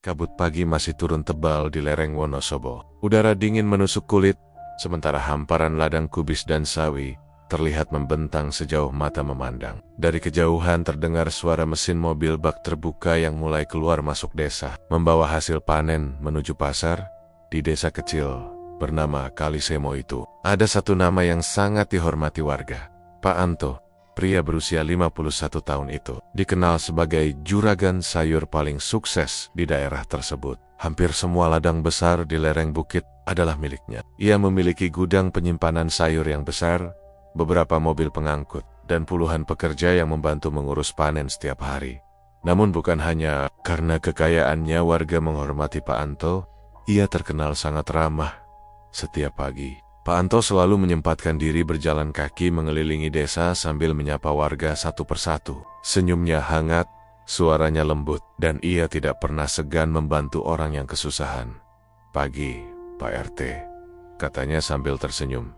Kabut pagi masih turun tebal di lereng Wonosobo. Udara dingin menusuk kulit, sementara hamparan ladang kubis dan sawi terlihat membentang sejauh mata memandang. Dari kejauhan terdengar suara mesin mobil bak terbuka yang mulai keluar masuk desa, membawa hasil panen menuju pasar. Di desa kecil bernama Kalisemo itu, ada satu nama yang sangat dihormati warga. Pak Anto, pria berusia 51 tahun itu, dikenal sebagai juragan sayur paling sukses di daerah tersebut. Hampir semua ladang besar di lereng bukit adalah miliknya. Ia memiliki gudang penyimpanan sayur yang besar, beberapa mobil pengangkut, dan puluhan pekerja yang membantu mengurus panen setiap hari. Namun bukan hanya karena kekayaannya warga menghormati Pak Anto, ia terkenal sangat ramah. Setiap pagi, Pak Anto selalu menyempatkan diri berjalan kaki mengelilingi desa sambil menyapa warga satu persatu. Senyumnya hangat, suaranya lembut, dan ia tidak pernah segan membantu orang yang kesusahan. "Pagi, Pak RT," katanya sambil tersenyum.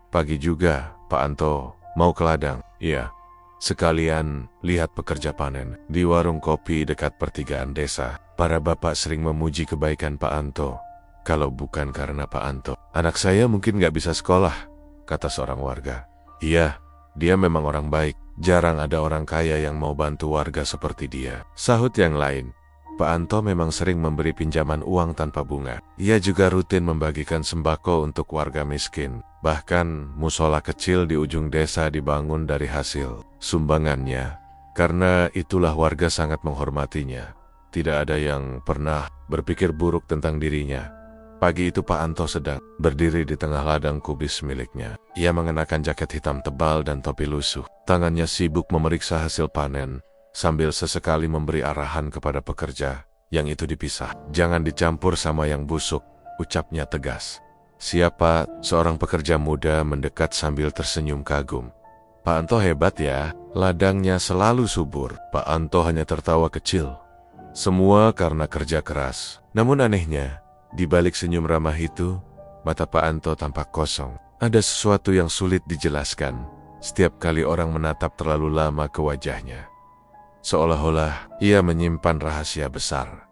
"Pagi juga, Pak Anto. Mau ke ladang?" "Iya. Sekalian lihat pekerja panen." Di warung kopi dekat pertigaan desa, para bapak sering memuji kebaikan Pak Anto. "Kalau bukan karena Pak Anto, anak saya mungkin gak bisa sekolah," kata seorang warga. "Iya, dia memang orang baik. Jarang ada orang kaya yang mau bantu warga seperti dia," sahut yang lain. Pak Anto memang sering memberi pinjaman uang tanpa bunga. Ia juga rutin membagikan sembako untuk warga miskin. Bahkan musola kecil di ujung desa dibangun dari hasil sumbangannya. Karena itulah warga sangat menghormatinya. Tidak ada yang pernah berpikir buruk tentang dirinya. Pagi itu Pak Anto sedang berdiri di tengah ladang kubis miliknya. Ia mengenakan jaket hitam tebal dan topi lusuh. Tangannya sibuk memeriksa hasil panen, sambil sesekali memberi arahan kepada pekerja. "Yang itu dipisah, jangan dicampur sama yang busuk," ucapnya tegas. "Siapa?" Seorang pekerja muda mendekat sambil tersenyum kagum. "Pak Anto hebat ya, ladangnya selalu subur." Pak Anto hanya tertawa kecil. Semua karena kerja keras. Namun anehnya, di balik senyum ramah itu, mata Pak Anto tampak kosong. Ada sesuatu yang sulit dijelaskan setiap kali orang menatap terlalu lama ke wajahnya. Seolah-olah ia menyimpan rahasia besar.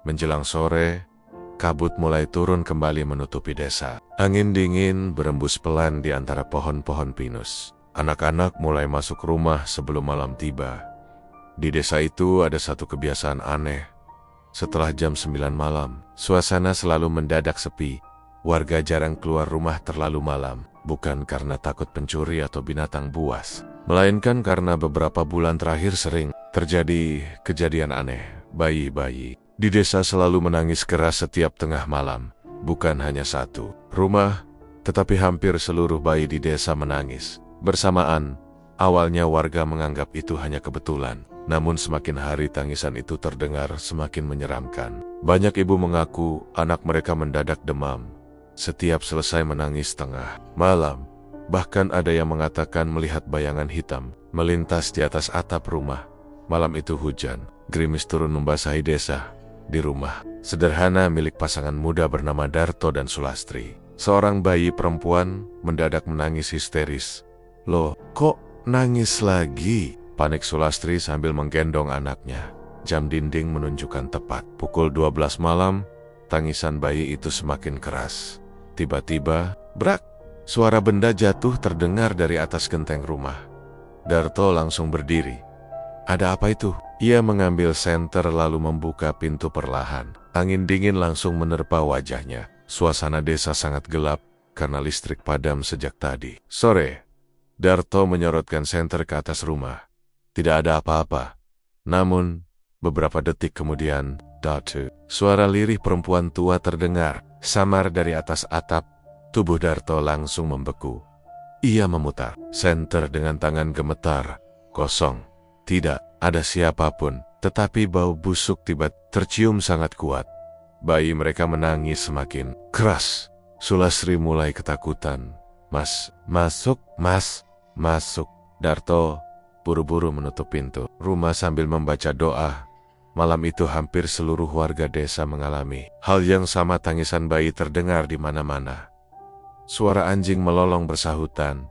Menjelang sore, kabut mulai turun kembali menutupi desa. Angin dingin berembus pelan di antara pohon-pohon pinus. Anak-anak mulai masuk rumah sebelum malam tiba. Di desa itu ada satu kebiasaan aneh. Setelah jam 9 malam, suasana selalu mendadak sepi. Warga jarang keluar rumah terlalu malam, bukan karena takut pencuri atau binatang buas, melainkan karena beberapa bulan terakhir sering terjadi kejadian aneh. Bayi-bayi di desa selalu menangis keras setiap tengah malam. Bukan hanya satu rumah, tetapi hampir seluruh bayi di desa menangis bersamaan. Awalnya warga menganggap itu hanya kebetulan. Namun semakin hari tangisan itu terdengar semakin menyeramkan. Banyak ibu mengaku anak mereka mendadak demam setiap selesai menangis tengah malam. Bahkan ada yang mengatakan melihat bayangan hitam melintas di atas atap rumah. Malam itu hujan, gerimis turun membasahi desa. Di rumah sederhana milik pasangan muda bernama Darto dan Sulastri, seorang bayi perempuan mendadak menangis histeris. "Loh, kok nangis lagi?" panik Sulastri sambil menggendong anaknya. Jam dinding menunjukkan tepat pukul 12 malam. Tangisan bayi itu semakin keras. Tiba-tiba, brak! Suara benda jatuh terdengar dari atas genteng rumah. Darto langsung berdiri. "Ada apa itu?" Ia mengambil senter lalu membuka pintu perlahan. Angin dingin langsung menerpa wajahnya. Suasana desa sangat gelap karena listrik padam sejak tadi. Sore, Darto menyorotkan senter ke atas rumah. Tidak ada apa-apa. Namun, beberapa detik kemudian, suara lirih perempuan tua terdengar, samar dari atas atap. Tubuh Darto langsung membeku. Ia memutar senter dengan tangan gemetar. Kosong. Tidak ada siapapun, tetapi bau busuk tiba tercium sangat kuat. Bayi mereka menangis semakin keras. Sulastri mulai ketakutan. Masuk. Darto buru-buru menutup pintu rumah sambil membaca doa. Malam itu hampir seluruh warga desa mengalami hal yang sama. Tangisan bayi terdengar di mana-mana. Suara anjing melolong bersahutan,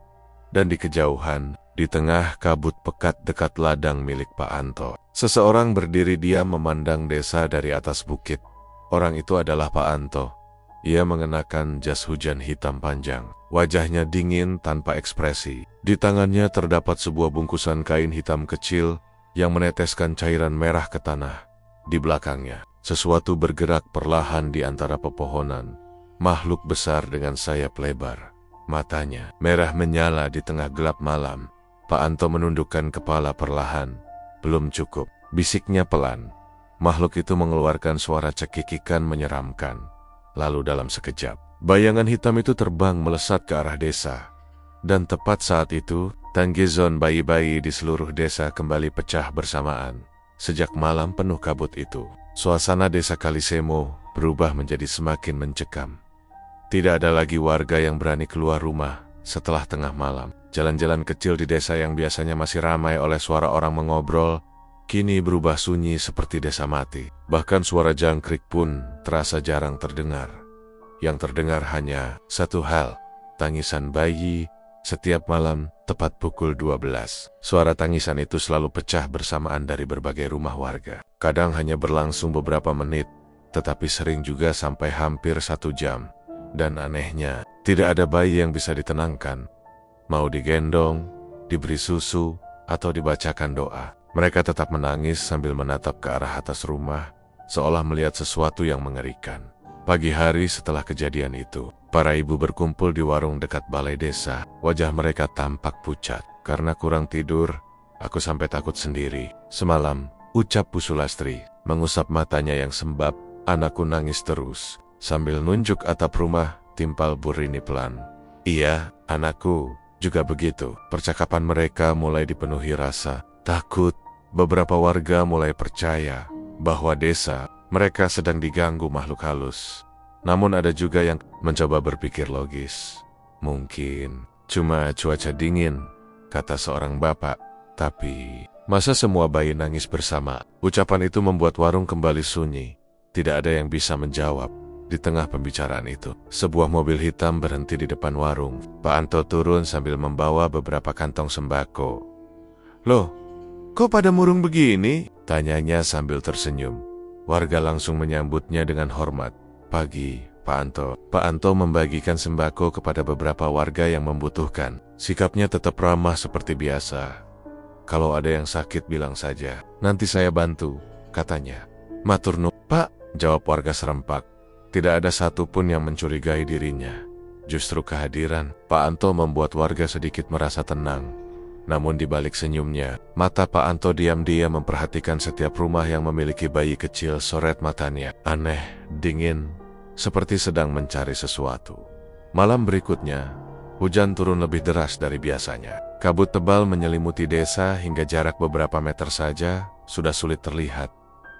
Dan di kejauhan, di tengah kabut pekat dekat ladang milik Pak Anto, seseorang berdiri diam memandang desa dari atas bukit. Orang itu adalah Pak Anto. Ia mengenakan jas hujan hitam panjang. Wajahnya dingin tanpa ekspresi. Di tangannya terdapat sebuah bungkusan kain hitam kecil yang meneteskan cairan merah ke tanah. Di belakangnya, sesuatu bergerak perlahan di antara pepohonan. Makhluk besar dengan sayap lebar. Matanya merah menyala di tengah gelap malam. Pak Anto menundukkan kepala perlahan. Belum cukup, bisiknya pelan. Makhluk itu mengeluarkan suara cekikikan menyeramkan. Lalu dalam sekejap, bayangan hitam itu terbang melesat ke arah desa. Dan tepat saat itu, tangizon bayi-bayi di seluruh desa kembali pecah bersamaan. Sejak malam penuh kabut itu, suasana desa Kalisemo berubah menjadi semakin mencekam. Tidak ada lagi warga yang berani keluar rumah setelah tengah malam. Jalan-jalan kecil di desa yang biasanya masih ramai oleh suara orang mengobrol, kini berubah sunyi seperti desa mati. Bahkan suara jangkrik pun terasa jarang terdengar. Yang terdengar hanya satu hal, tangisan bayi setiap malam tepat pukul 12. Suara tangisan itu selalu pecah bersamaan dari berbagai rumah warga. Kadang hanya berlangsung beberapa menit, tetapi sering juga sampai hampir 1 jam. Dan anehnya, tidak ada bayi yang bisa ditenangkan. Mau digendong, diberi susu, atau dibacakan doa. Mereka tetap menangis sambil menatap ke arah atas rumah, seolah melihat sesuatu yang mengerikan. Pagi hari setelah kejadian itu, para ibu berkumpul di warung dekat balai desa. Wajah mereka tampak pucat. Karena kurang tidur, aku sampai takut sendiri. Semalam, ucap Bu Sulastri, mengusap matanya yang sembab. Anakku nangis terus. Sambil nunjuk atap rumah, timpal Bu Rini pelan. Iya, anakku juga begitu. Percakapan mereka mulai dipenuhi rasa takut. Beberapa warga mulai percaya bahwa desa mereka sedang diganggu makhluk halus. Namun ada juga yang mencoba berpikir logis. Mungkin cuma cuaca dingin, kata seorang bapak. Tapi masa semua bayi nangis bersama? Ucapan itu membuat warung kembali sunyi. Tidak ada yang bisa menjawab. Di tengah pembicaraan itu, sebuah mobil hitam berhenti di depan warung. Pak Anto turun sambil membawa beberapa kantong sembako. Loh, kok pada murung begini? Tanyanya sambil tersenyum. Warga langsung menyambutnya dengan hormat. Pagi, Pak Anto. Pak Anto membagikan sembako kepada beberapa warga yang membutuhkan. Sikapnya tetap ramah seperti biasa. Kalau ada yang sakit bilang saja, nanti saya bantu, katanya. Matur nuwun, Pak, jawab warga serempak. Tidak ada satupun yang mencurigai dirinya. Justru kehadiran Pak Anto membuat warga sedikit merasa tenang. Namun di balik senyumnya, mata Pak Anto diam-diam memperhatikan setiap rumah yang memiliki bayi kecil. Soret matanya aneh, dingin, seperti sedang mencari sesuatu. Malam berikutnya, hujan turun lebih deras dari biasanya. Kabut tebal menyelimuti desa hingga jarak beberapa meter saja sudah sulit terlihat.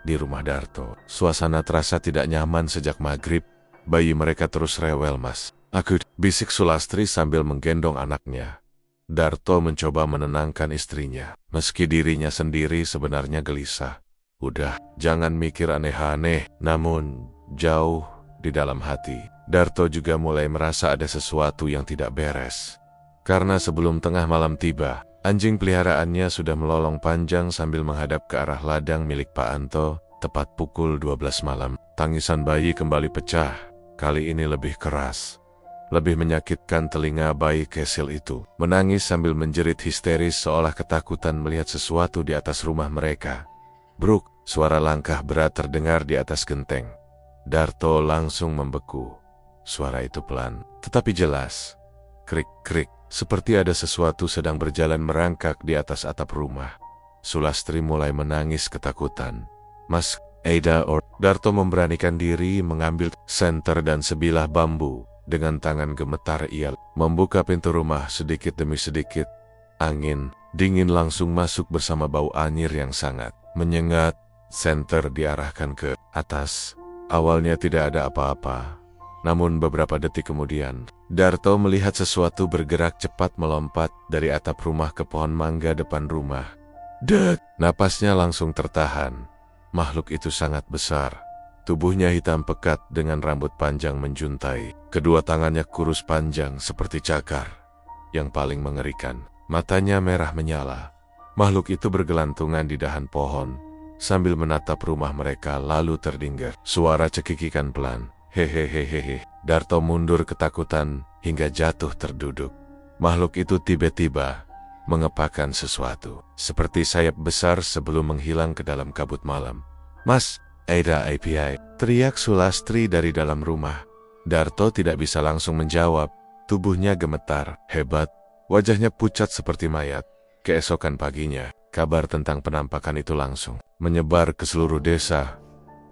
Di rumah Darto, suasana terasa tidak nyaman sejak maghrib. Bayi mereka terus rewel, Mas. Aku, bisik Sulastri sambil menggendong anaknya. Darto mencoba menenangkan istrinya, meski dirinya sendiri sebenarnya gelisah. Udah, jangan mikir aneh-aneh. Namun, jauh di dalam hati, Darto juga mulai merasa ada sesuatu yang tidak beres. Karena sebelum tengah malam tiba, anjing peliharaannya sudah melolong panjang sambil menghadap ke arah ladang milik Pak Anto. Tepat pukul 12 malam, tangisan bayi kembali pecah. Kali ini lebih keras. Lebih menyakitkan telinga bayi kesil itu. Menangis sambil menjerit histeris seolah ketakutan melihat sesuatu di atas rumah mereka. Bruk, suara langkah berat terdengar di atas genteng. Darto langsung membeku. Suara itu pelan, tetapi jelas. Krik-krik. Seperti ada sesuatu sedang berjalan merangkak di atas atap rumah. Sulastri mulai menangis ketakutan. Mas, Darto memberanikan diri mengambil senter dan sebilah bambu. Dengan tangan gemetar ia membuka pintu rumah sedikit demi sedikit. Angin dingin langsung masuk bersama bau anyir yang sangat menyengat. Senter diarahkan ke atas. Awalnya tidak ada apa-apa. Namun beberapa detik kemudian, Darto melihat sesuatu bergerak cepat melompat dari atap rumah ke pohon mangga depan rumah. Dek! Napasnya langsung tertahan. Makhluk itu sangat besar. Tubuhnya hitam pekat dengan rambut panjang menjuntai. Kedua tangannya kurus panjang seperti cakar. Yang paling mengerikan, matanya merah menyala. Makhluk itu bergelantungan di dahan pohon, sambil menatap rumah mereka lalu terdengar suara cekikikan pelan. Hehehehehe. Darto mundur ketakutan hingga jatuh terduduk. Makhluk itu tiba-tiba mengepakkan sesuatu, seperti sayap besar sebelum menghilang ke dalam kabut malam. "Mas, Aida API," teriak Sulastri dari dalam rumah. Darto tidak bisa langsung menjawab, tubuhnya gemetar, hebat, wajahnya pucat seperti mayat. Keesokan paginya, kabar tentang penampakan itu langsung menyebar ke seluruh desa.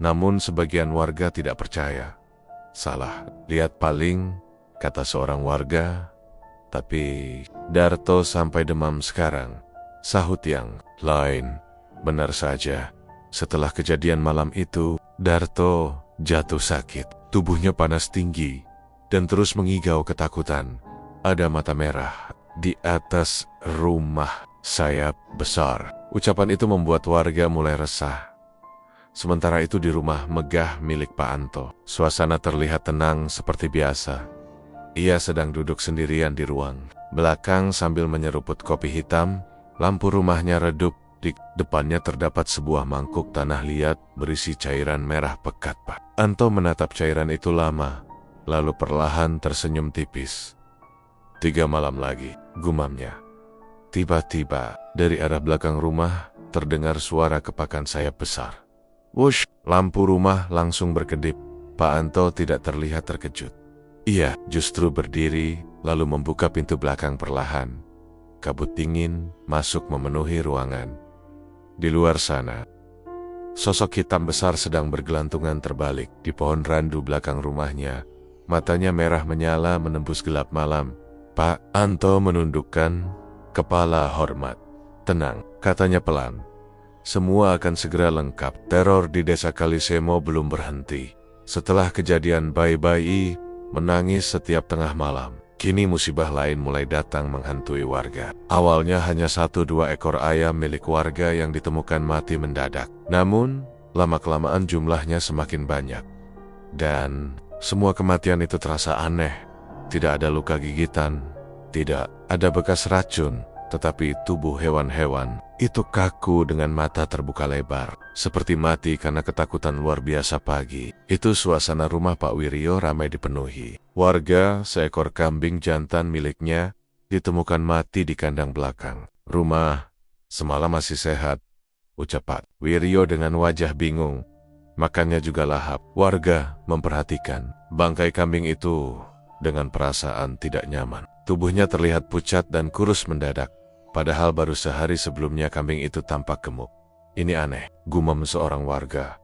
Namun sebagian warga tidak percaya. "Salah, lihat paling," kata seorang warga. "Tapi Darto sampai demam sekarang," sahut yang lain. Benar saja, setelah kejadian malam itu, Darto jatuh sakit. Tubuhnya panas tinggi dan terus mengigau ketakutan. Ada mata merah di atas rumah, sayap besar. Ucapan itu membuat warga mulai resah. Sementara itu di rumah megah milik Pak Anto, suasana terlihat tenang seperti biasa. Ia sedang duduk sendirian di ruang belakang sambil menyeruput kopi hitam. Lampu rumahnya redup. Di depannya terdapat sebuah mangkuk tanah liat berisi cairan merah pekat. Pak Anto menatap cairan itu lama, lalu perlahan tersenyum tipis. 3 malam lagi, gumamnya. Tiba-tiba, dari arah belakang rumah, terdengar suara kepakan sayap besar. Wush, lampu rumah langsung berkedip. Pak Anto tidak terlihat terkejut. Ia justru berdiri, lalu membuka pintu belakang perlahan. Kabut dingin masuk memenuhi ruangan. Di luar sana, sosok hitam besar sedang bergelantungan terbalik di pohon randu belakang rumahnya. Matanya merah menyala menembus gelap malam. Pak Anto menundukkan kepala hormat. "Tenang," katanya pelan. "Semua akan segera lengkap. Teror di desa Kalisemo belum berhenti. Setelah kejadian bayi-bayi menangis setiap tengah malam, kini musibah lain mulai datang menghantui warga. Awalnya hanya 1-2 ekor ayam milik warga yang ditemukan mati mendadak. Namun, lama-kelamaan jumlahnya semakin banyak. Dan semua kematian itu terasa aneh. Tidak ada luka gigitan, tidak ada bekas racun, tetapi tubuh hewan-hewan itu kaku dengan mata terbuka lebar, seperti mati karena ketakutan luar biasa pagi. Itu suasana rumah Pak Wiryo ramai dipenuhi. Warga, seekor kambing jantan miliknya ditemukan mati di kandang belakang. "Rumah semalam masih sehat," ucap Pak Wiryo dengan wajah bingung. Makannya juga lahap. Warga memperhatikan bangkai kambing itu dengan perasaan tidak nyaman. Tubuhnya terlihat pucat dan kurus mendadak. Padahal baru sehari sebelumnya kambing itu tampak gemuk. "Ini aneh," gumam seorang warga.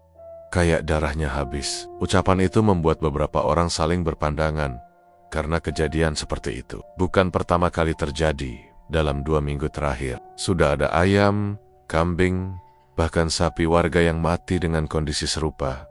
"Kayak darahnya habis." Ucapan itu membuat beberapa orang saling berpandangan. Karena kejadian seperti itu bukan pertama kali terjadi. Dalam 2 minggu terakhir, sudah ada ayam, kambing, bahkan sapi warga yang mati dengan kondisi serupa.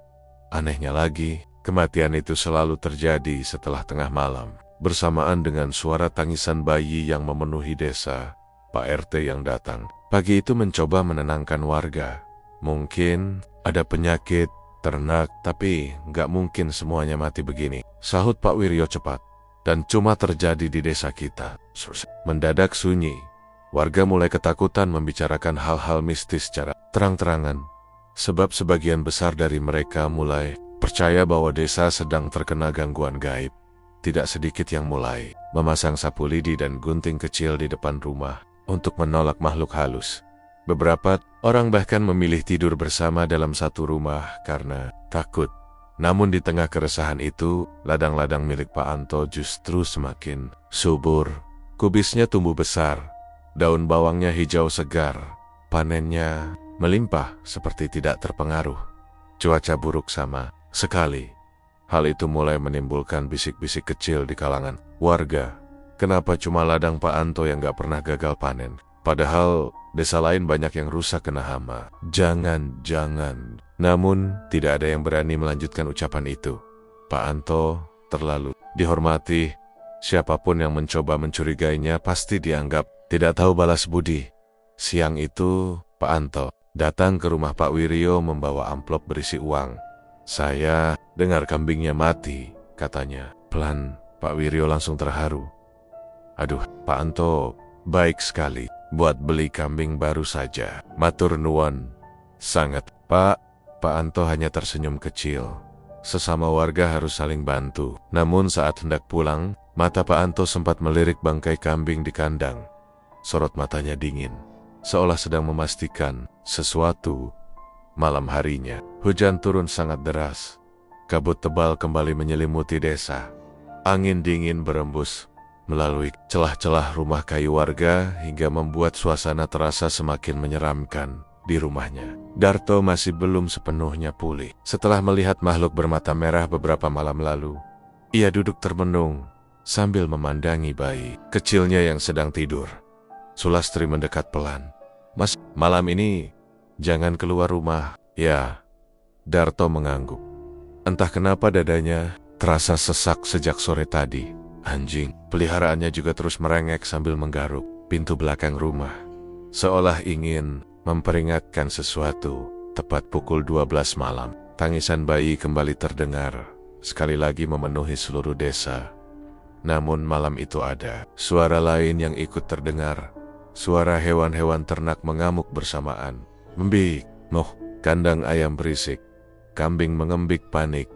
Anehnya lagi, kematian itu selalu terjadi setelah tengah malam, bersamaan dengan suara tangisan bayi yang memenuhi desa. Pak RT yang datang pagi itu mencoba menenangkan warga. "Mungkin ada penyakit ternak, tapi nggak mungkin semuanya mati begini," sahut Pak Wiryo cepat. "Dan cuma terjadi di desa kita." Mendadak sunyi. Warga mulai ketakutan membicarakan hal-hal mistis secara terang-terangan. Sebab sebagian besar dari mereka mulai percaya bahwa desa sedang terkena gangguan gaib. Tidak sedikit yang mulai memasang sapu lidi dan gunting kecil di depan rumah untuk menolak makhluk halus. Beberapa orang bahkan memilih tidur bersama dalam satu rumah karena takut. Namun di tengah keresahan itu, ladang-ladang milik Pak Anto justru semakin subur. Kubisnya tumbuh besar, daun bawangnya hijau segar, panennya melimpah seperti tidak terpengaruh. Cuaca buruk sama sekali. Hal itu mulai menimbulkan bisik-bisik kecil di kalangan warga. Kenapa cuma ladang Pak Anto yang gak pernah gagal panen? Padahal desa lain banyak yang rusak kena hama. Jangan. Namun tidak ada yang berani melanjutkan ucapan itu. Pak Anto terlalu dihormati. Siapapun yang mencoba mencurigainya pasti dianggap tidak tahu balas budi. Siang itu Pak Anto datang ke rumah Pak Wiryo membawa amplop berisi uang. "Saya dengar kambingnya mati," katanya. Pelan, Pak Wiryo langsung terharu. Aduh, Pak Anto, baik sekali. Buat beli kambing baru saja. Matur nuwun. Sangat, Pak. Pak Anto hanya tersenyum kecil. Sesama warga harus saling bantu. Namun saat hendak pulang, mata Pak Anto sempat melirik bangkai kambing di kandang. Sorot matanya dingin, seolah sedang memastikan sesuatu. Malam harinya, hujan turun sangat deras. Kabut tebal kembali menyelimuti desa. Angin dingin berembus melalui celah-celah rumah kayu warga hingga membuat suasana terasa semakin menyeramkan di rumahnya. Darto masih belum sepenuhnya pulih. Setelah melihat makhluk bermata merah beberapa malam lalu, ia duduk termenung sambil memandangi bayi kecilnya yang sedang tidur. Sulastri mendekat pelan. Mas, malam ini jangan keluar rumah, ya. Darto mengangguk. Entah kenapa dadanya terasa sesak sejak sore tadi. Anjing peliharaannya juga terus merengek sambil menggaruk pintu belakang rumah, seolah ingin memperingatkan sesuatu. Tepat pukul 12 malam, tangisan bayi kembali terdengar, sekali lagi memenuhi seluruh desa. Namun malam itu ada suara lain yang ikut terdengar. Suara hewan-hewan ternak mengamuk bersamaan. Membik, moh, kandang ayam berisik, kambing mengembik panik.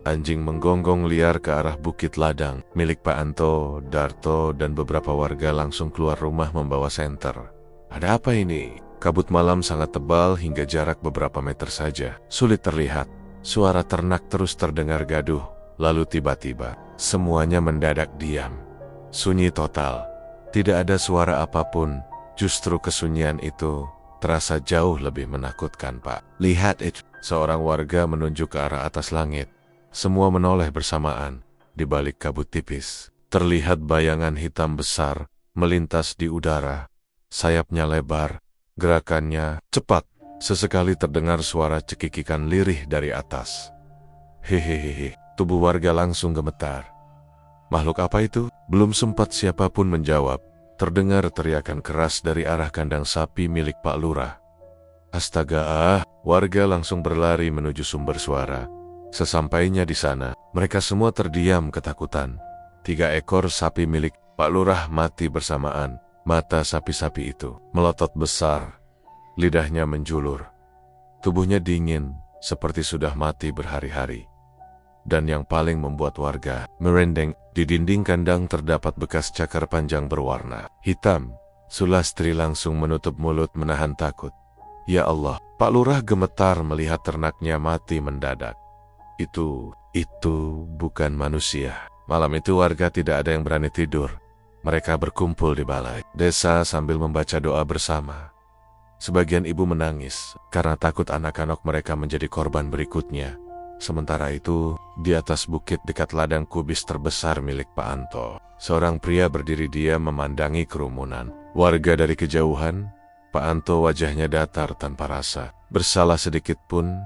Anjing menggonggong liar ke arah Bukit Ladang, milik Pak Anto, Darto, dan beberapa warga langsung keluar rumah membawa senter. Ada apa ini? Kabut malam sangat tebal hingga jarak beberapa meter saja. Sulit terlihat. Suara ternak terus terdengar gaduh. Lalu tiba-tiba, semuanya mendadak diam. Sunyi total. Tidak ada suara apapun. Justru kesunyian itu terasa jauh lebih menakutkan, Pak. Lihat itu. Seorang warga menunjuk ke arah atas langit. Semua menoleh bersamaan. Di balik kabut tipis, terlihat bayangan hitam besar melintas di udara. Sayapnya lebar, gerakannya cepat. Sesekali terdengar suara cekikikan lirih dari atas. Hehehe, tubuh warga langsung gemetar. Makhluk apa itu? Belum sempat siapapun menjawab, terdengar teriakan keras dari arah kandang sapi milik Pak Lurah. Astaga, warga langsung berlari menuju sumber suara. Sesampainya di sana, mereka semua terdiam ketakutan. 3 ekor sapi milik Pak Lurah mati bersamaan. Mata sapi-sapi itu melotot besar, lidahnya menjulur. Tubuhnya dingin, seperti sudah mati berhari-hari. Dan yang paling membuat warga merinding, di dinding kandang terdapat bekas cakar panjang berwarna hitam. Sulastri langsung menutup mulut menahan takut. Ya Allah, Pak Lurah gemetar melihat ternaknya mati mendadak. Itu bukan manusia. Malam itu warga tidak ada yang berani tidur. Mereka berkumpul di balai desa sambil membaca doa bersama. Sebagian ibu menangis karena takut anak-anak mereka menjadi korban berikutnya. Sementara itu, di atas bukit dekat ladang kubis terbesar milik Pak Anto, seorang pria berdiri diam memandangi kerumunan. Warga dari kejauhan, Pak Anto wajahnya datar tanpa rasa bersalah sedikit pun.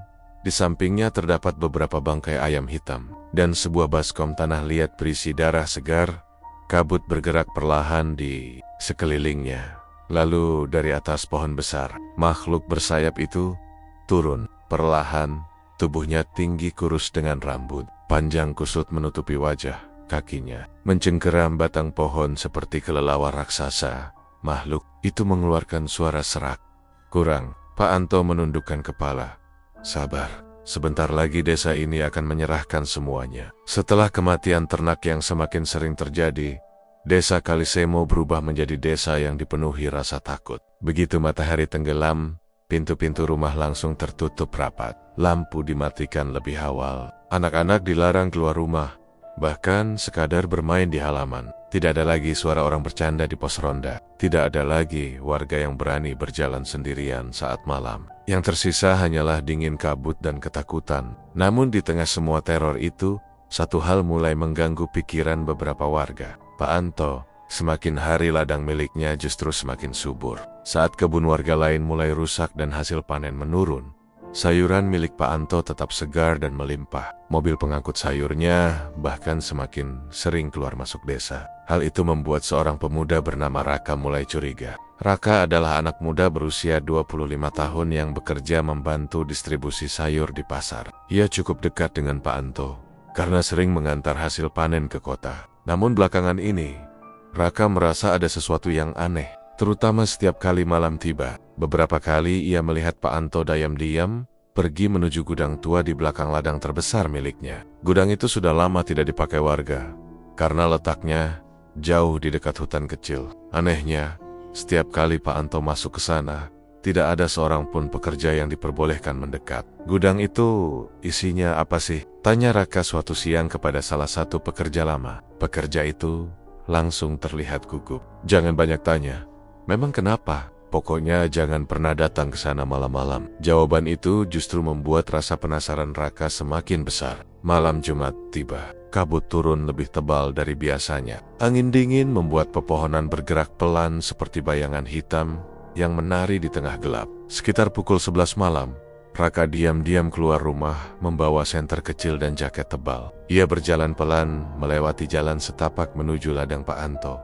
Di sampingnya terdapat beberapa bangkai ayam hitam dan sebuah baskom tanah liat berisi darah segar. Kabut bergerak perlahan di sekelilingnya. Lalu dari atas pohon besar, makhluk bersayap itu turun perlahan. Tubuhnya tinggi kurus dengan rambut panjang kusut menutupi wajah. Kakinya mencengkeram batang pohon seperti kelelawar raksasa. Makhluk itu mengeluarkan suara serak. Kurang, Pak Anto menundukkan kepala. Sabar, sebentar lagi desa ini akan menyerahkan semuanya. Setelah kematian ternak yang semakin sering terjadi, desa Kalisemo berubah menjadi desa yang dipenuhi rasa takut. Begitu matahari tenggelam, pintu-pintu rumah langsung tertutup rapat. Lampu dimatikan lebih awal. Anak-anak dilarang keluar rumah, bahkan sekadar bermain di halaman. Tidak ada lagi suara orang bercanda di pos ronda. Tidak ada lagi warga yang berani berjalan sendirian saat malam. Yang tersisa hanyalah dingin kabut dan ketakutan. Namun di tengah semua teror itu, satu hal mulai mengganggu pikiran beberapa warga. Pak Anto, semakin hari ladang miliknya justru semakin subur. Saat kebun warga lain mulai rusak dan hasil panen menurun, sayuran milik Pak Anto tetap segar dan melimpah. Mobil pengangkut sayurnya bahkan semakin sering keluar masuk desa. Hal itu membuat seorang pemuda bernama Raka mulai curiga. Raka adalah anak muda berusia 25 tahun yang bekerja membantu distribusi sayur di pasar. Ia cukup dekat dengan Pak Anto karena sering mengantar hasil panen ke kota. Namun belakangan ini, Raka merasa ada sesuatu yang aneh, terutama setiap kali malam tiba. Beberapa kali ia melihat Pak Anto diam-diam pergi menuju gudang tua di belakang ladang terbesar miliknya. Gudang itu sudah lama tidak dipakai warga, karena letaknya jauh di dekat hutan kecil. Anehnya, setiap kali Pak Anto masuk ke sana, tidak ada seorang pun pekerja yang diperbolehkan mendekat. Gudang itu isinya apa sih? Tanya Raka suatu siang kepada salah satu pekerja lama. Pekerja itu langsung terlihat gugup. Jangan banyak tanya. Memang kenapa? Pokoknya jangan pernah datang ke sana malam-malam. Jawaban itu justru membuat rasa penasaran Raka semakin besar. Malam Jumat tiba. Kabut turun lebih tebal dari biasanya. Angin dingin membuat pepohonan bergerak pelan seperti bayangan hitam yang menari di tengah gelap. Sekitar pukul 11 malam, Raka diam-diam keluar rumah membawa senter kecil dan jaket tebal. Ia berjalan pelan melewati jalan setapak menuju ladang Pak Anto.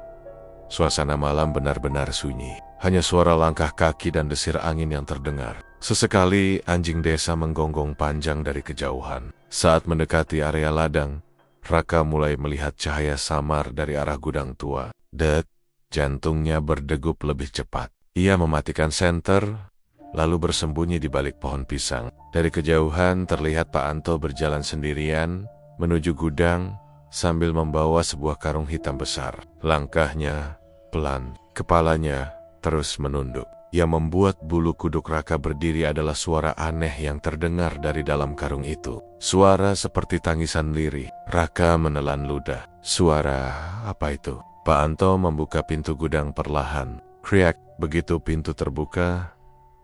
Suasana malam benar-benar sunyi. Hanya suara langkah kaki dan desir angin yang terdengar. Sesekali anjing desa menggonggong panjang dari kejauhan. Saat mendekati area ladang, Raka mulai melihat cahaya samar dari arah gudang tua. Jantungnya berdegup lebih cepat. Ia mematikan senter, lalu bersembunyi di balik pohon pisang. Dari kejauhan terlihat Pak Anto berjalan sendirian menuju gudang sambil membawa sebuah karung hitam besar. Langkahnya pelan, kepalanya terus menunduk. Yang membuat bulu kuduk Raka berdiri adalah suara aneh yang terdengar dari dalam karung itu. Suara seperti tangisan lirih. Raka menelan ludah. Suara apa itu? Pak Anto membuka pintu gudang perlahan. Kriak, begitu pintu terbuka,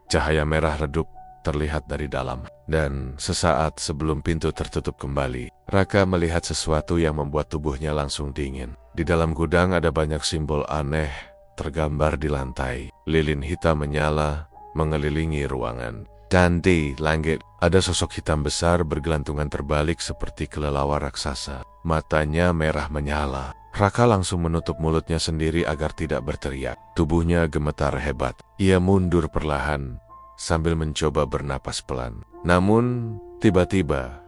cahaya merah redup terlihat dari dalam. Dan sesaat sebelum pintu tertutup kembali, Raka melihat sesuatu yang membuat tubuhnya langsung dingin. Di dalam gudang ada banyak simbol aneh tergambar di lantai. Lilin hitam menyala, mengelilingi ruangan. Dan di langit, ada sosok hitam besar bergelantungan terbalik seperti kelelawar raksasa. Matanya merah menyala. Raka langsung menutup mulutnya sendiri agar tidak berteriak. Tubuhnya gemetar hebat. Ia mundur perlahan sambil mencoba bernapas pelan. Namun, tiba-tiba,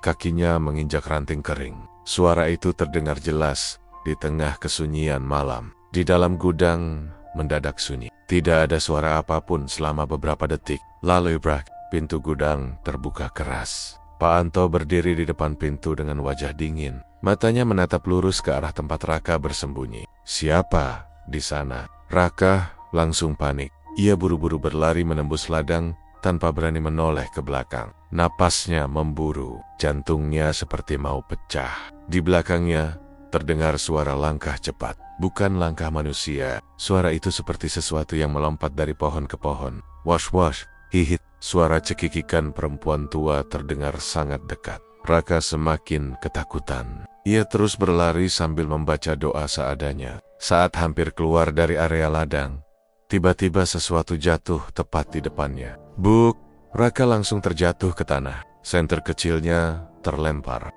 kakinya menginjak ranting kering. Suara itu terdengar jelas di tengah kesunyian malam. Di dalam gudang mendadak sunyi. Tidak ada suara apapun selama beberapa detik. Lalu pintu gudang terbuka keras. Pak Anto berdiri di depan pintu dengan wajah dingin. Matanya menatap lurus ke arah tempat Raka bersembunyi. Siapa di sana? Raka langsung panik. Ia buru-buru berlari menembus ladang tanpa berani menoleh ke belakang. Napasnya memburu, jantungnya seperti mau pecah. Di belakangnya terdengar suara langkah cepat. Bukan langkah manusia. Suara itu seperti sesuatu yang melompat dari pohon ke pohon. Wash wash, hihit. Suara cekikikan perempuan tua terdengar sangat dekat. Raka semakin ketakutan. Ia terus berlari sambil membaca doa seadanya. Saat hampir keluar dari area ladang, tiba-tiba sesuatu jatuh tepat di depannya. Buk! Raka langsung terjatuh ke tanah. Senter kecilnya terlempar.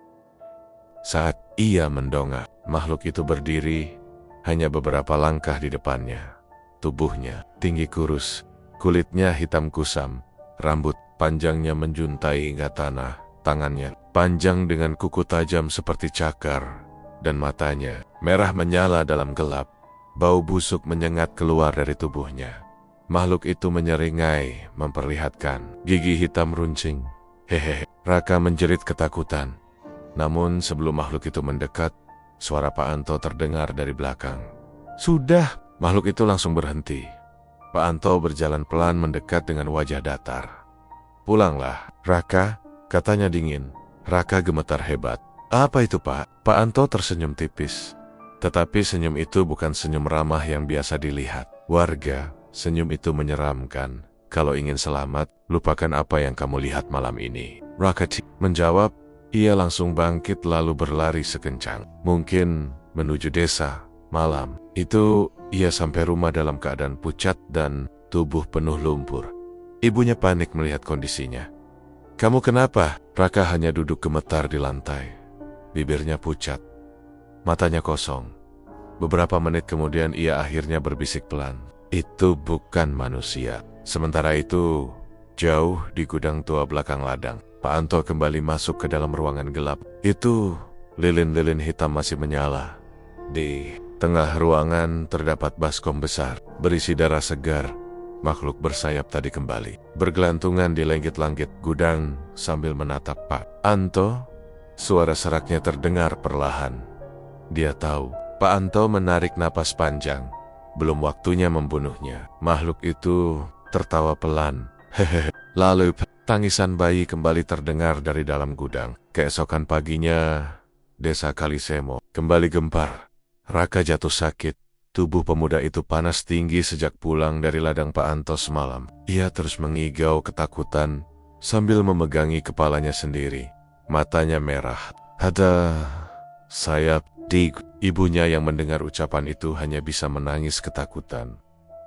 Saat ia mendongak, makhluk itu berdiri hanya beberapa langkah di depannya. Tubuhnya tinggi kurus, kulitnya hitam kusam, rambut panjangnya menjuntai hingga tanah, tangannya panjang dengan kuku tajam seperti cakar, dan matanya merah menyala dalam gelap. Bau busuk menyengat keluar dari tubuhnya. Makhluk itu menyeringai, memperlihatkan gigi hitam runcing. Hehehe, Raka menjerit ketakutan. Namun sebelum makhluk itu mendekat, suara Pak Anto terdengar dari belakang. Sudah, makhluk itu langsung berhenti. Pak Anto berjalan pelan mendekat dengan wajah datar. Pulanglah, Raka, katanya dingin. Raka gemetar hebat. Apa itu, Pak? Pak Anto tersenyum tipis. Tetapi senyum itu bukan senyum ramah yang biasa dilihat warga. Senyum itu menyeramkan. Kalau ingin selamat, lupakan apa yang kamu lihat malam ini. Raka menjawab. Ia langsung bangkit lalu berlari sekencang mungkin menuju desa. Malam itu ia sampai rumah dalam keadaan pucat dan tubuh penuh lumpur. Ibunya panik melihat kondisinya. Kamu kenapa? Raka hanya duduk gemetar di lantai. Bibirnya pucat, matanya kosong. Beberapa menit kemudian ia akhirnya berbisik pelan. Itu bukan manusia. Sementara itu, jauh di gudang tua belakang ladang, Pak Anto kembali masuk ke dalam ruangan gelap. Itu lilin-lilin hitam masih menyala. Di tengah ruangan terdapat baskom besar, berisi darah segar. Makhluk bersayap tadi kembali, bergelantungan di langit-langit gudang sambil menatap Pak Anto. Suara seraknya terdengar perlahan. Dia tahu, Pak Anto menarik napas panjang. Belum waktunya membunuhnya. Makhluk itu tertawa pelan. Hehehe. Lalu tangisan bayi kembali terdengar dari dalam gudang. Keesokan paginya, desa Kalisemo kembali gempar. Raka jatuh sakit. Tubuh pemuda itu panas tinggi sejak pulang dari ladang Pak Anto semalam. Ia terus mengigau ketakutan sambil memegangi kepalanya sendiri. Matanya merah. Ada sayap. Ibunya yang mendengar ucapan itu hanya bisa menangis ketakutan.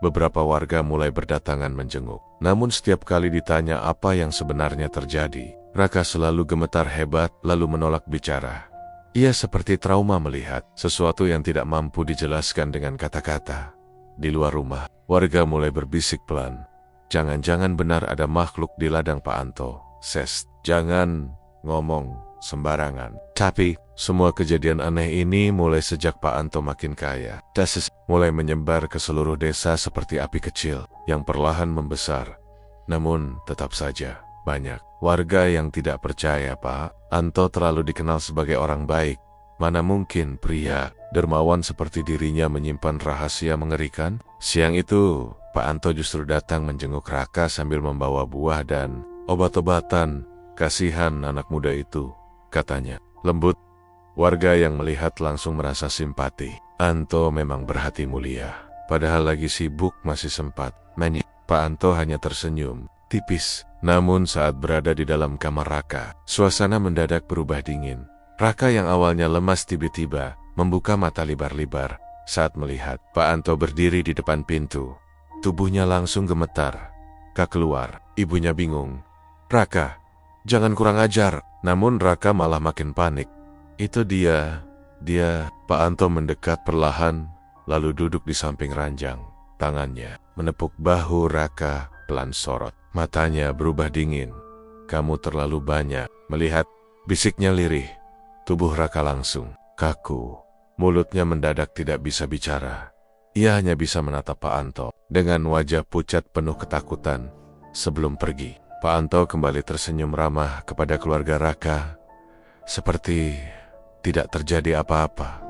Beberapa warga mulai berdatangan menjenguk. Namun setiap kali ditanya apa yang sebenarnya terjadi, Raka selalu gemetar hebat lalu menolak bicara. Ia seperti trauma melihat sesuatu yang tidak mampu dijelaskan dengan kata-kata. Di luar rumah, warga mulai berbisik pelan. Jangan-jangan benar ada makhluk di ladang Pak Anto. Jangan ngomong sembarangan. Tapi, semua kejadian aneh ini mulai sejak Pak Anto makin kaya. Mulai menyebar ke seluruh desa seperti api kecil yang perlahan membesar. Namun, tetap saja banyak warga yang tidak percaya Pak Anto terlalu dikenal sebagai orang baik. Mana mungkin pria dermawan seperti dirinya menyimpan rahasia mengerikan? Siang itu, Pak Anto justru datang menjenguk Raka sambil membawa buah dan obat-obatan. Kasihan anak muda itu, katanya. Lembut. Warga yang melihat langsung merasa simpati. Anto memang berhati mulia. Padahal lagi sibuk masih sempat. Pak Anto hanya tersenyum tipis. Namun saat berada di dalam kamar Raka, suasana mendadak berubah dingin. Raka yang awalnya lemas tiba-tiba membuka mata lebar-lebar saat melihat Pak Anto berdiri di depan pintu. Tubuhnya langsung gemetar. Kak keluar. Ibunya bingung. Raka, jangan kurang ajar. Namun Raka malah makin panik. Itu dia. Pak Anto mendekat perlahan, lalu duduk di samping ranjang. Tangannya menepuk bahu Raka pelan sorot. Matanya berubah dingin. Kamu terlalu banyak melihat, bisiknya lirih. Tubuh Raka langsung kaku. Mulutnya mendadak tidak bisa bicara. Ia hanya bisa menatap Pak Anto dengan wajah pucat penuh ketakutan. Sebelum pergi, Pak Anto kembali tersenyum ramah kepada keluarga Raka, seperti tidak terjadi apa-apa.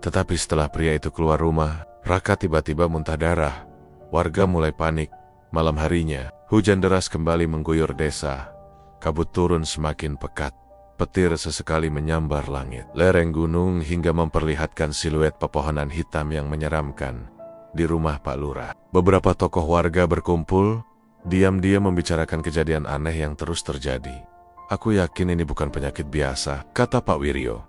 Tetapi setelah pria itu keluar rumah, Raka tiba-tiba muntah darah. Warga mulai panik. Malam harinya, hujan deras kembali mengguyur desa. Kabut turun semakin pekat. Petir sesekali menyambar langit, lereng gunung hingga memperlihatkan siluet pepohonan hitam yang menyeramkan. Di rumah Pak Lurah, beberapa tokoh warga berkumpul, diam-diam membicarakan kejadian aneh yang terus terjadi. Aku yakin ini bukan penyakit biasa, kata Pak Wiryo.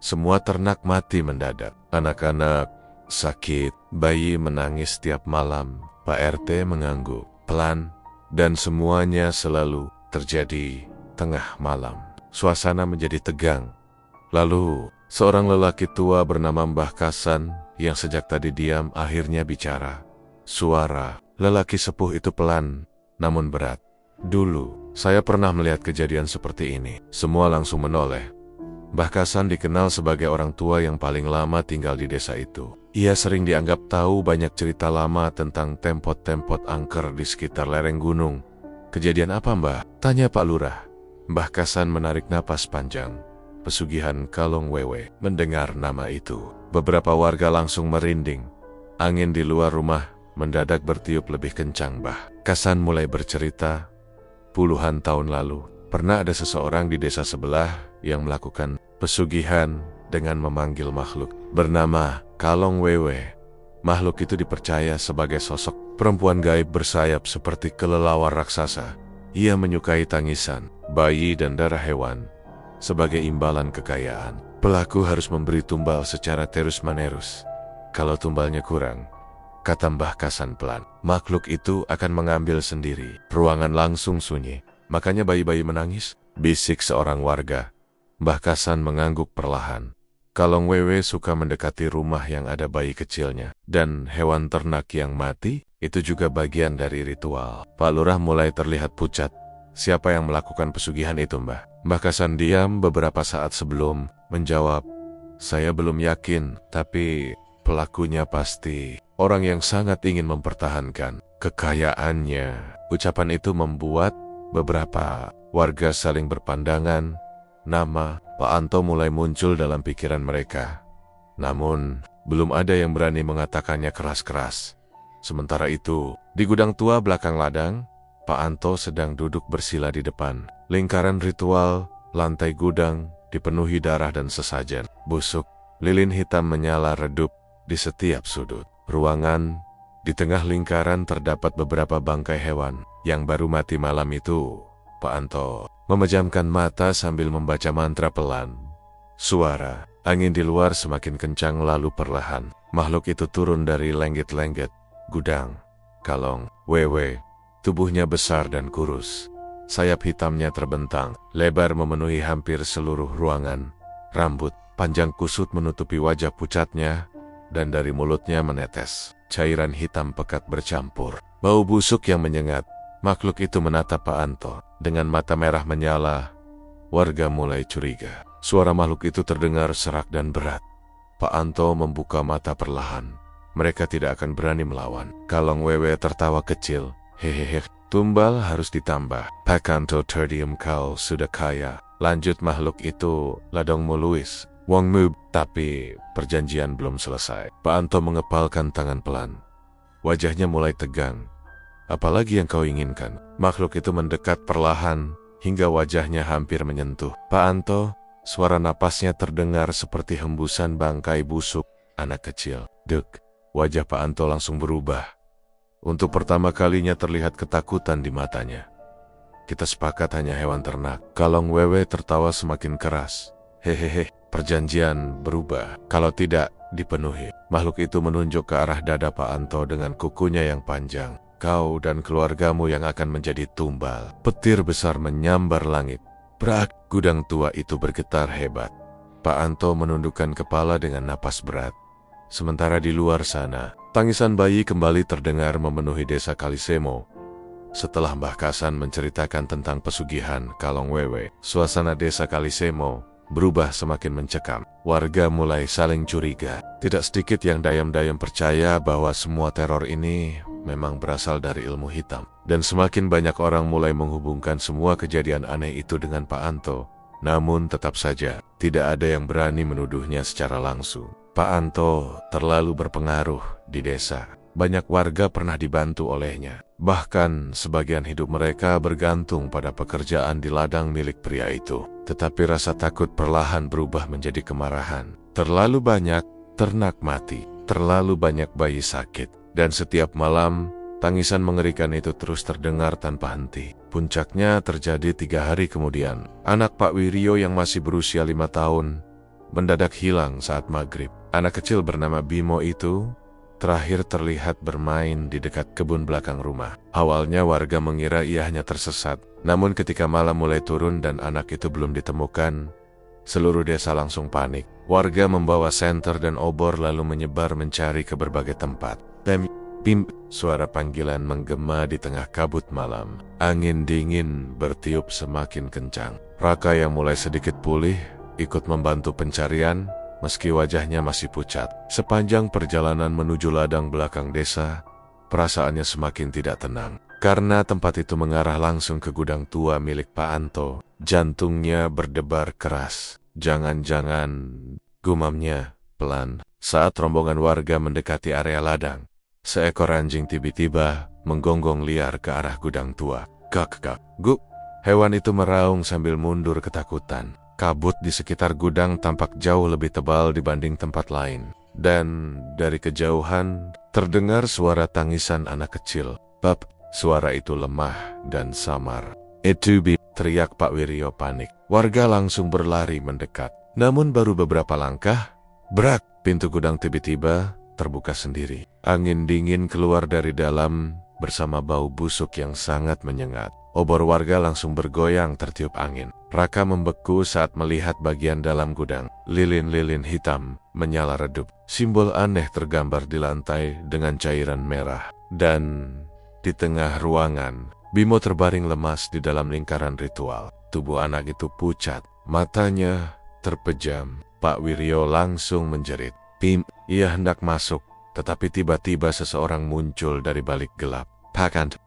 Semua ternak mati mendadak, anak-anak sakit, bayi menangis setiap malam. Pak RT mengangguk pelan, dan semuanya selalu terjadi tengah malam. Suasana menjadi tegang. Lalu, seorang lelaki tua bernama Mbah Kasan yang sejak tadi diam akhirnya bicara. Suara lelaki sepuh itu pelan, namun berat. Dulu, saya pernah melihat kejadian seperti ini. Semua langsung menoleh. Mbah Kasan dikenal sebagai orang tua yang paling lama tinggal di desa itu. Ia sering dianggap tahu banyak cerita lama tentang tempot-tempot angker di sekitar lereng gunung. Kejadian apa, Mbah? Tanya Pak Lurah. Mbah Kasan menarik napas panjang. Pesugihan Kalong Wewe. Mendengar nama itu, beberapa warga langsung merinding. Angin di luar rumah mendadak bertiup lebih kencang. Mbah Kasan mulai bercerita. Puluhan tahun lalu, pernah ada seseorang di desa sebelah yang melakukan pesugihan dengan memanggil makhluk bernama Kalong Wewe. Makhluk itu dipercaya sebagai sosok perempuan gaib bersayap seperti kelelawar raksasa. Ia menyukai tangisan bayi dan darah hewan. Sebagai imbalan kekayaan, pelaku harus memberi tumbal secara terus-menerus. Kalau tumbalnya kurang, kata Mbah Kasan pelan, makhluk itu akan mengambil sendiri. Ruangan langsung sunyi. Makanya bayi-bayi menangis, bisik seorang warga. Mbah Kasan mengangguk perlahan. Kalong Wewe suka mendekati rumah yang ada bayi kecilnya, dan hewan ternak yang mati, itu juga bagian dari ritual. Pak Lurah mulai terlihat pucat. Siapa yang melakukan pesugihan itu, Mbah? Mbah Kasan diam beberapa saat sebelum menjawab, saya belum yakin, tapi Pelakunya pasti orang yang sangat ingin mempertahankan kekayaannya. Ucapan itu membuat beberapa warga saling berpandangan. Nama Pak Anto mulai muncul dalam pikiran mereka. Namun, belum ada yang berani mengatakannya keras-keras. Sementara itu, di gudang tua belakang ladang, Pak Anto sedang duduk bersila di depan. Lingkaran ritual, lantai gudang, dipenuhi darah dan sesajen. Busuk, lilin hitam menyala redup di setiap sudut ruangan. Di tengah lingkaran terdapat beberapa bangkai hewan yang baru mati malam itu. Pak Anto memejamkan mata sambil membaca mantra pelan. Suara angin di luar semakin kencang lalu perlahan. Makhluk itu turun dari lenggit-lenggit gudang. Kalong, Wewe, tubuhnya besar dan kurus. Sayap hitamnya terbentang, lebar memenuhi hampir seluruh ruangan. Rambut panjang kusut menutupi wajah pucatnya, dan dari mulutnya menetes cairan hitam pekat bercampur. Bau busuk yang menyengat. Makhluk itu menatap Pak Anto dengan mata merah menyala. Warga mulai curiga. Suara makhluk itu terdengar serak dan berat. Pak Anto membuka mata perlahan. Mereka tidak akan berani melawan. Kalong Wewe tertawa kecil. Hehehe, tumbal harus ditambah. Pak Anto terdiam, kau sudah kaya. Lanjut makhluk itu, ladangmu luis. Wongmu, tapi perjanjian belum selesai. Pak Anto mengepalkan tangan pelan. Wajahnya mulai tegang. Apalagi yang kau inginkan? Makhluk itu mendekat perlahan, hingga wajahnya hampir menyentuh Pak Anto. Suara napasnya terdengar seperti hembusan bangkai busuk anak kecil. Dek, wajah Pak Anto langsung berubah. Untuk pertama kalinya terlihat ketakutan di matanya. Kita sepakat hanya hewan ternak. Kalong Wewe tertawa semakin keras. Hehehe, perjanjian berubah. Kalau tidak dipenuhi. Makhluk itu menunjuk ke arah dada Pak Anto dengan kukunya yang panjang. Kau dan keluargamu yang akan menjadi tumbal. Petir besar menyambar langit. Brak, gudang tua itu bergetar hebat. Pak Anto menundukkan kepala dengan napas berat. Sementara di luar sana, tangisan bayi kembali terdengar memenuhi desa Kalisemo. Setelah Mbah Kasan menceritakan tentang pesugihan Kalong Wewe, suasana desa Kalisemo berubah semakin mencekam. Warga mulai saling curiga. Tidak sedikit yang dayam-dayam percaya bahwa semua teror ini memang berasal dari ilmu hitam. Dan semakin banyak orang mulai menghubungkan semua kejadian aneh itu dengan Pak Anto. Namun tetap saja, tidak ada yang berani menuduhnya secara langsung. Pak Anto terlalu berpengaruh di desa. Banyak warga pernah dibantu olehnya. Bahkan sebagian hidup mereka bergantung pada pekerjaan di ladang milik pria itu. Tetapi rasa takut perlahan berubah menjadi kemarahan. Terlalu banyak ternak mati, terlalu banyak bayi sakit. Dan setiap malam, tangisan mengerikan itu terus terdengar tanpa henti. Puncaknya terjadi 3 hari kemudian. Anak Pak Wiryo yang masih berusia 5 tahun, mendadak hilang saat maghrib. Anak kecil bernama Bimo itu terakhir terlihat bermain di dekat kebun belakang rumah. Awalnya warga mengira ia hanya tersesat. Namun ketika malam mulai turun dan anak itu belum ditemukan, seluruh desa langsung panik. Warga membawa senter dan obor lalu menyebar mencari ke berbagai tempat. Bim, suara panggilan menggema di tengah kabut malam. Angin dingin bertiup semakin kencang. Raka yang mulai sedikit pulih ikut membantu pencarian. Meski wajahnya masih pucat, sepanjang perjalanan menuju ladang belakang desa, perasaannya semakin tidak tenang. Karena tempat itu mengarah langsung ke gudang tua milik Pak Anto, jantungnya berdebar keras. Jangan-jangan, gumamnya pelan. Saat rombongan warga mendekati area ladang, seekor anjing tiba-tiba menggonggong liar ke arah gudang tua. Kak, gu. Hewan itu meraung sambil mundur ketakutan. Kabut di sekitar gudang tampak jauh lebih tebal dibanding tempat lain. Dan dari kejauhan terdengar suara tangisan anak kecil. Bab, suara itu lemah dan samar. Itu Bi, teriak Pak Wiryo panik. Warga langsung berlari mendekat. Namun baru beberapa langkah, brak, pintu gudang tiba-tiba terbuka sendiri. Angin dingin keluar dari dalam bersama bau busuk yang sangat menyengat. Obor warga langsung bergoyang tertiup angin. Raka membeku saat melihat bagian dalam gudang. Lilin-lilin hitam menyala redup. Simbol aneh tergambar di lantai dengan cairan merah. Dan di tengah ruangan, Bimo terbaring lemas di dalam lingkaran ritual. Tubuh anak itu pucat, matanya terpejam. Pak Wiryo langsung menjerit. Ia hendak masuk, tetapi tiba-tiba seseorang muncul dari balik gelap. Pakant.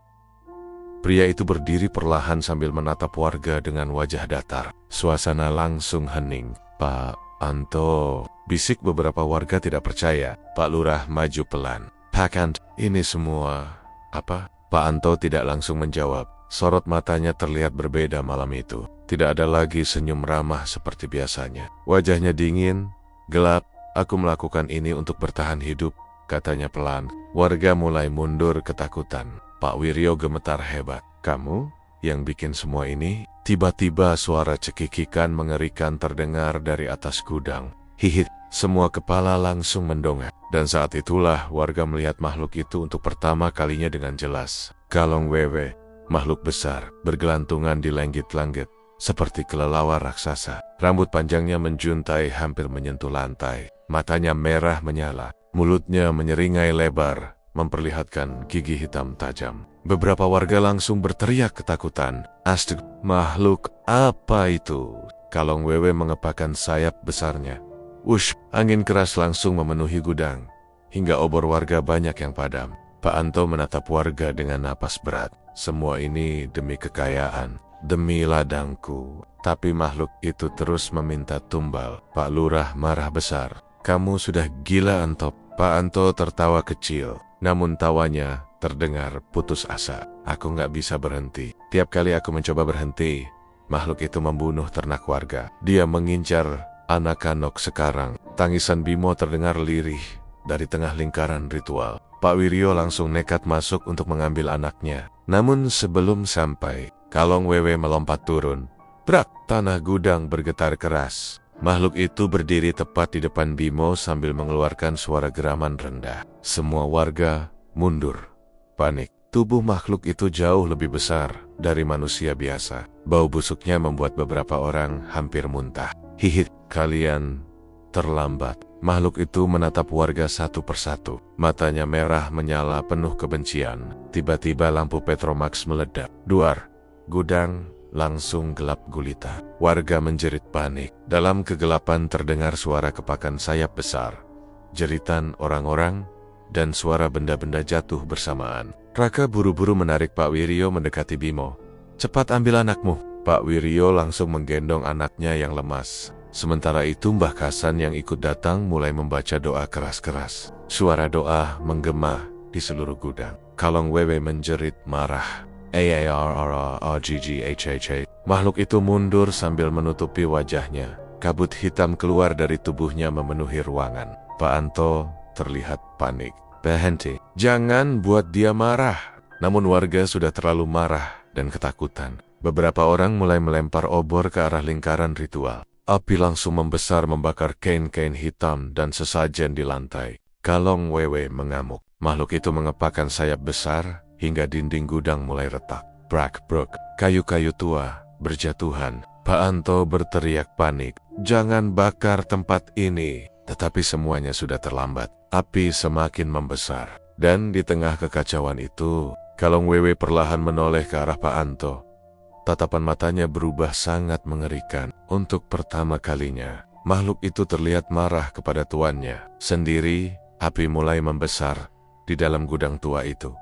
Pria itu berdiri perlahan sambil menatap warga dengan wajah datar. Suasana langsung hening. Pak Anto, bisik beberapa warga tidak percaya. Pak Lurah maju pelan. Pakant, ini semua apa? Pak Anto tidak langsung menjawab. Sorot matanya terlihat berbeda malam itu. Tidak ada lagi senyum ramah seperti biasanya. Wajahnya dingin, gelap. Aku melakukan ini untuk bertahan hidup, katanya pelan. Warga mulai mundur ketakutan. Pak Wiryo gemetar hebat. Kamu yang bikin semua ini? Tiba-tiba suara cekikikan mengerikan terdengar dari atas gudang. Hihit, semua kepala langsung mendongak. Dan saat itulah warga melihat makhluk itu untuk pertama kalinya dengan jelas. Kalong Wewe, makhluk besar, bergelantungan di langit-langit, seperti kelelawar raksasa. Rambut panjangnya menjuntai hampir menyentuh lantai. Matanya merah menyala, mulutnya menyeringai lebar, memperlihatkan gigi hitam tajam. Beberapa warga langsung berteriak ketakutan. Astag, makhluk apa itu? Kalong Wewe mengepakkan sayap besarnya. Wush, angin keras langsung memenuhi gudang, hingga obor warga banyak yang padam. Pak Anto menatap warga dengan napas berat. Semua ini demi kekayaan, demi ladangku. Tapi makhluk itu terus meminta tumbal. Pak Lurah marah besar. Kamu sudah gila, Anto. Pak Anto tertawa kecil, namun tawanya terdengar putus asa. Aku nggak bisa berhenti. Tiap kali aku mencoba berhenti, makhluk itu membunuh ternak warga. Dia mengincar anak-anak sekarang. Tangisan Bimo terdengar lirih dari tengah lingkaran ritual. Pak Wiryo langsung nekat masuk untuk mengambil anaknya. Namun sebelum sampai, Kalong Wewe melompat turun. Brak, tanah gudang bergetar keras. Makhluk itu berdiri tepat di depan Bimo sambil mengeluarkan suara geraman rendah. Semua warga mundur, panik. Tubuh makhluk itu jauh lebih besar dari manusia biasa. Bau busuknya membuat beberapa orang hampir muntah. Hihit, kalian terlambat. Makhluk itu menatap warga satu persatu. Matanya merah menyala penuh kebencian. Tiba-tiba lampu Petromax meledak. Duar, gudang langsung gelap gulita. Warga menjerit panik. Dalam kegelapan terdengar suara kepakan sayap besar, jeritan orang-orang, dan suara benda-benda jatuh bersamaan. Raka buru-buru menarik Pak Wiryo mendekati Bimo. Cepat ambil anakmu. Pak Wiryo langsung menggendong anaknya yang lemas. Sementara itu Mbah Kasan yang ikut datang mulai membaca doa keras-keras. Suara doa menggema di seluruh gudang. Kalong Wewe menjerit marah. AARRRGGHHH. Makhluk itu mundur sambil menutupi wajahnya. Kabut hitam keluar dari tubuhnya memenuhi ruangan. Pak Anto terlihat panik. Berhenti. Jangan buat dia marah. Namun warga sudah terlalu marah dan ketakutan. Beberapa orang mulai melempar obor ke arah lingkaran ritual. Api langsung membesar membakar kain-kain hitam dan sesajen di lantai. Kalong Wewe mengamuk. Makhluk itu mengepakkan sayap besar hingga dinding gudang mulai retak. Brak-brok, kayu-kayu tua berjatuhan. Pak Anto berteriak panik. Jangan bakar tempat ini. Tetapi semuanya sudah terlambat. Api semakin membesar. Dan di tengah kekacauan itu, Kalong Wewe perlahan menoleh ke arah Pak Anto. Tatapan matanya berubah sangat mengerikan. Untuk pertama kalinya, makhluk itu terlihat marah kepada tuannya. Sendiri, api mulai membesar di dalam gudang tua itu.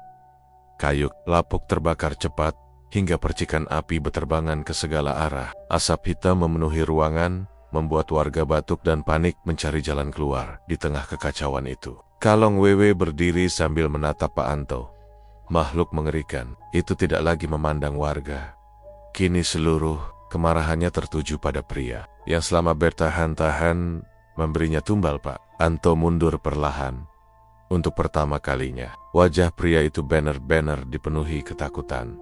Kayu lapuk terbakar cepat hingga percikan api beterbangan ke segala arah. Asap hitam memenuhi ruangan, membuat warga batuk dan panik mencari jalan keluar di tengah kekacauan itu. Kalong Wewe berdiri sambil menatap Pak Anto. Makhluk mengerikan itu tidak lagi memandang warga. Kini seluruh kemarahannya tertuju pada pria yang selama bertahan-tahan memberinya tumbal. Pak Anto mundur perlahan. Untuk pertama kalinya, wajah pria itu benar-benar dipenuhi ketakutan.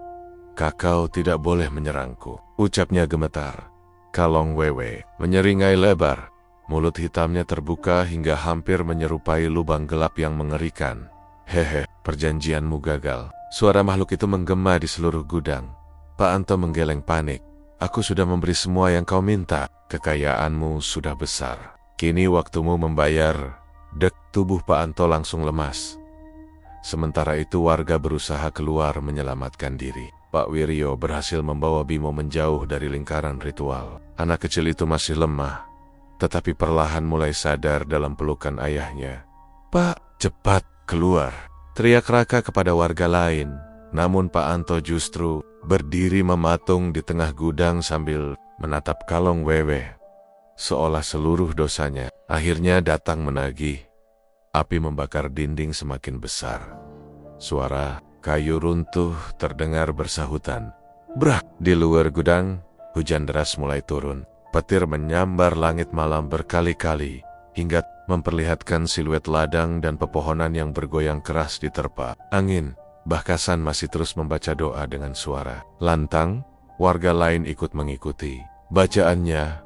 Kakau tidak boleh menyerangku, ucapnya gemetar. Kalong Wewe menyeringai lebar. Mulut hitamnya terbuka hingga hampir menyerupai lubang gelap yang mengerikan. Hehe, perjanjianmu gagal. Suara makhluk itu menggema di seluruh gudang. Pak Anto menggeleng panik. Aku sudah memberi semua yang kau minta. Kekayaanmu sudah besar. Kini waktumu membayar. Dek, tubuh Pak Anto langsung lemas. Sementara itu warga berusaha keluar menyelamatkan diri. Pak Wiryo berhasil membawa Bimo menjauh dari lingkaran ritual. Anak kecil itu masih lemah, tetapi perlahan mulai sadar dalam pelukan ayahnya. "Pak, cepat keluar!" teriak Raka kepada warga lain. Namun Pak Anto justru berdiri mematung di tengah gudang sambil menatap Kalong Wewe. Seolah seluruh dosanya akhirnya datang menagih. Api membakar dinding semakin besar. Suara kayu runtuh terdengar bersahutan. Brak! Di luar gudang, hujan deras mulai turun. Petir menyambar langit malam berkali-kali, hingga memperlihatkan siluet ladang dan pepohonan yang bergoyang keras diterpa angin. Bahkasan masih terus membaca doa dengan suara lantang. Warga lain ikut mengikuti bacaannya.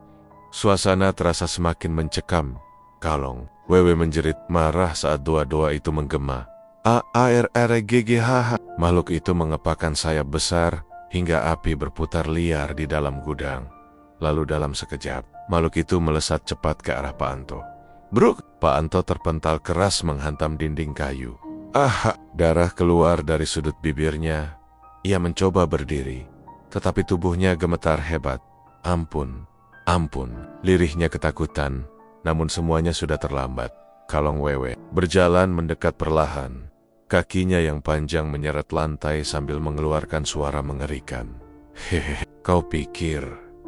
Suasana terasa semakin mencekam. Kalong Wewe menjerit marah saat doa-doa itu menggema. A-A-R-R-G-G-H-H. Makhluk itu mengepakkan sayap besar hingga api berputar liar di dalam gudang. Lalu dalam sekejap, makhluk itu melesat cepat ke arah Pak Anto. Bruk! Pak Anto terpental keras menghantam dinding kayu. Darah keluar dari sudut bibirnya. Ia mencoba berdiri, tetapi tubuhnya gemetar hebat. Ampun, lirihnya ketakutan. Namun semuanya sudah terlambat. Kalong Wewe berjalan mendekat perlahan. Kakinya yang panjang menyeret lantai sambil mengeluarkan suara mengerikan. Hehehe, kau pikir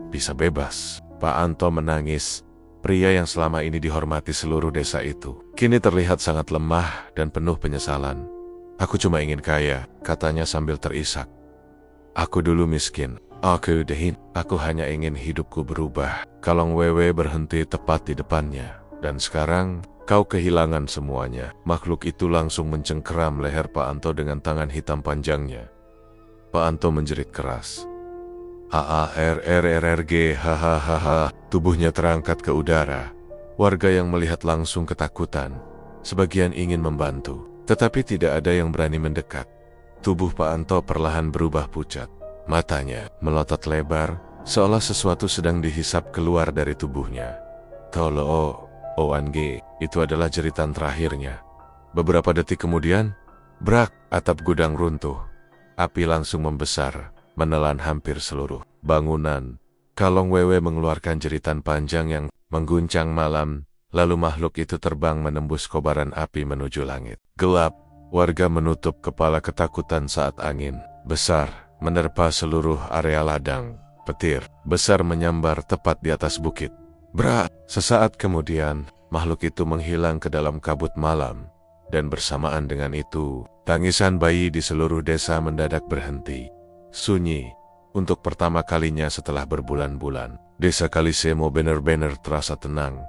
bisa bebas? Pak Anto menangis. Pria yang selama ini dihormati seluruh desa itu kini terlihat sangat lemah dan penuh penyesalan. Aku cuma ingin kaya, katanya sambil terisak. Aku dulu miskin. Aku hanya ingin hidupku berubah. Kalong Wewe berhenti tepat di depannya. Dan sekarang kau kehilangan semuanya. Makhluk itu langsung mencengkeram leher Pak Anto dengan tangan hitam panjangnya. Pak Anto menjerit keras. A-A-R-R-R-G, hahaha. Tubuhnya terangkat ke udara. Warga yang melihat langsung ketakutan. Sebagian ingin membantu, tetapi tidak ada yang berani mendekat. Tubuh Pak Anto perlahan berubah pucat. Matanya melotot lebar, seolah sesuatu sedang dihisap keluar dari tubuhnya. Tolo ONG, itu adalah jeritan terakhirnya. Beberapa detik kemudian, brak, atap gudang runtuh. Api langsung membesar, menelan hampir seluruh bangunan. Kalong Wewe mengeluarkan jeritan panjang yang mengguncang malam, lalu makhluk itu terbang menembus kobaran api menuju langit. Gelap, warga menutup kepala ketakutan saat angin besar menerpa seluruh area ladang. Petir besar menyambar tepat di atas bukit. Brak! Sesaat kemudian, makhluk itu menghilang ke dalam kabut malam. Dan bersamaan dengan itu, tangisan bayi di seluruh desa mendadak berhenti. Sunyi. Untuk pertama kalinya setelah berbulan-bulan, desa Kalisemo benar-benar terasa tenang.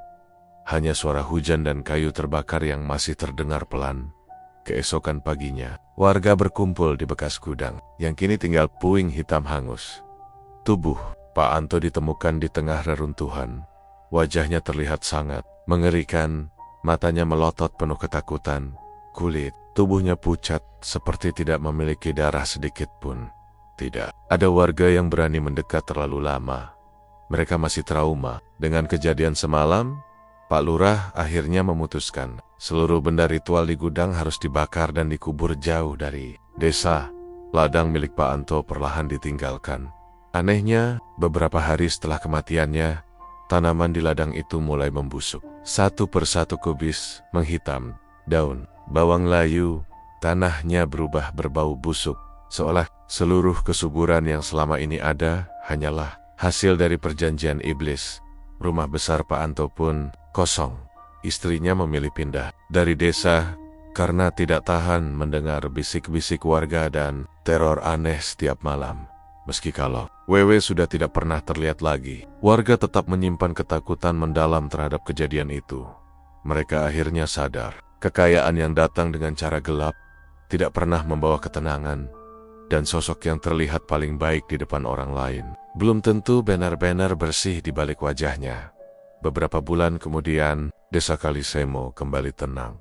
Hanya suara hujan dan kayu terbakar yang masih terdengar pelan. Keesokan paginya, warga berkumpul di bekas gudang, yang kini tinggal puing hitam hangus. Tubuh Pak Anto ditemukan di tengah reruntuhan. Wajahnya terlihat sangat mengerikan, matanya melotot penuh ketakutan. Kulit tubuhnya pucat, seperti tidak memiliki darah sedikit pun. Tidak ada warga yang berani mendekat terlalu lama. Mereka masih trauma dengan kejadian semalam. Pak Lurah akhirnya memutuskan seluruh benda ritual di gudang harus dibakar dan dikubur jauh dari desa. Ladang milik Pak Anto perlahan ditinggalkan. Anehnya, beberapa hari setelah kematiannya, tanaman di ladang itu mulai membusuk. Satu persatu kubis menghitam, daun, bawang layu, tanahnya berubah berbau busuk. Seolah seluruh kesuburan yang selama ini ada hanyalah hasil dari perjanjian iblis. Rumah besar Pak Anto pun kosong. Istrinya memilih pindah dari desa karena tidak tahan mendengar bisik-bisik warga dan teror aneh setiap malam. Meski kalau Wewe sudah tidak pernah terlihat lagi, warga tetap menyimpan ketakutan mendalam terhadap kejadian itu. Mereka akhirnya sadar, kekayaan yang datang dengan cara gelap tidak pernah membawa ketenangan, dan sosok yang terlihat paling baik di depan orang lain belum tentu benar-benar bersih di balik wajahnya. Beberapa bulan kemudian, desa Kalisemo kembali tenang.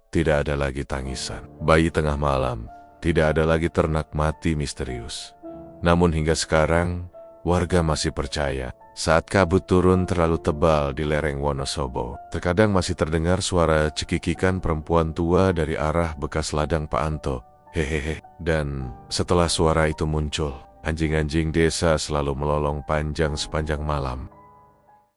Tidak ada lagi tangisan bayi tengah malam, tidak ada lagi ternak mati misterius. Namun hingga sekarang, warga masih percaya saat kabut turun terlalu tebal di lereng Wonosobo, terkadang masih terdengar suara cekikikan perempuan tua dari arah bekas ladang Pak Anto. Hehehe. Dan setelah suara itu muncul, anjing-anjing desa selalu melolong panjang sepanjang malam.